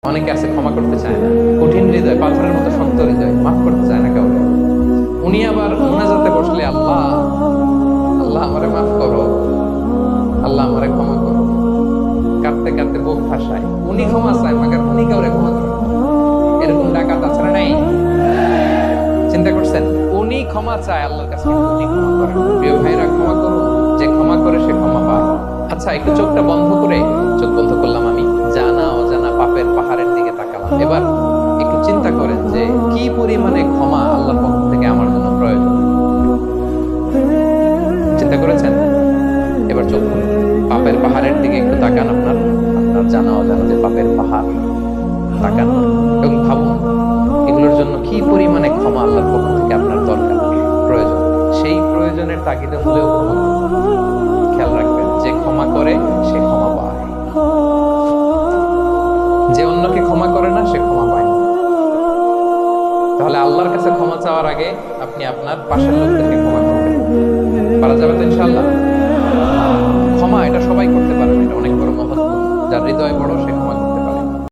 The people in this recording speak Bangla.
অনেকে আছে ক্ষমা করতে চায় না, কঠিন হৃদয়, পাথরের মতো শক্ত হৃদয়, মাফ করতে চায় না কাউকে। উনি আবার মুনাজাতে বসলে আল্লাহ আল্লাহ আমারে মাফ করো, আল্লাহ আমারে ক্ষমা করো, কাঁদতে কাঁদতে বুক ভাসায়। উনি ক্ষমা চায়, মাগার উনি কাউরে ক্ষমা করে না। এরকম ডাকাত আছে না নাই? চিন্তা করছেন? উনি ক্ষমা চায় আল্লাহর কাছে, কিন্তু উনি ক্ষমা করেন না। প্রিয় ভাইরা, ক্ষমা করুন। যে ক্ষমা করে সে ক্ষমা পায়। আচ্ছা, একটু চোখটা বন্ধ করে, চোখ বন্ধ করলাম আমি, জানা অজানা পাপের পাহাড়ের দিকে তাকালাম। এবার একটু চিন্তা করেন যে কি পরিমাণে ক্ষমা আল্লাহর পক্ষ থেকে আমার জন্য প্রয়োজন। চিন্তা করেছেন? এবার চোখ খুলুন, পাপের পাহাড়ের দিকে একটু তাকান। আপনার আপনার জানা অজানা যে পাপের পাহাড়, তাকান এবং ভাবুন এগুলোর জন্য কি পরিমাণে ক্ষমা আল্লাহর পক্ষ থেকে আপনার দরকার, প্রয়োজন। সেই প্রয়োজনের তাগিদে হলেও ক্ষমা করুন। খেয়াল রাখবেন, যে ক্ষমা করে সে ক্ষমা পায়, যে অন্যকে ক্ষমা করে না সে ক্ষমা পায় না। তাহলে আল্লাহর কাছে ক্ষমা চাওয়ার আগে আপনি আপনার পাশের লোকদেরকে ক্ষমা করবেন। পারা যাবে তো ইনশাআল্লাহ? ক্ষমা এটা সবাই করতে পারবে, এটা অনেক বড় মহৎ গুণ। যার হৃদয় বড় সে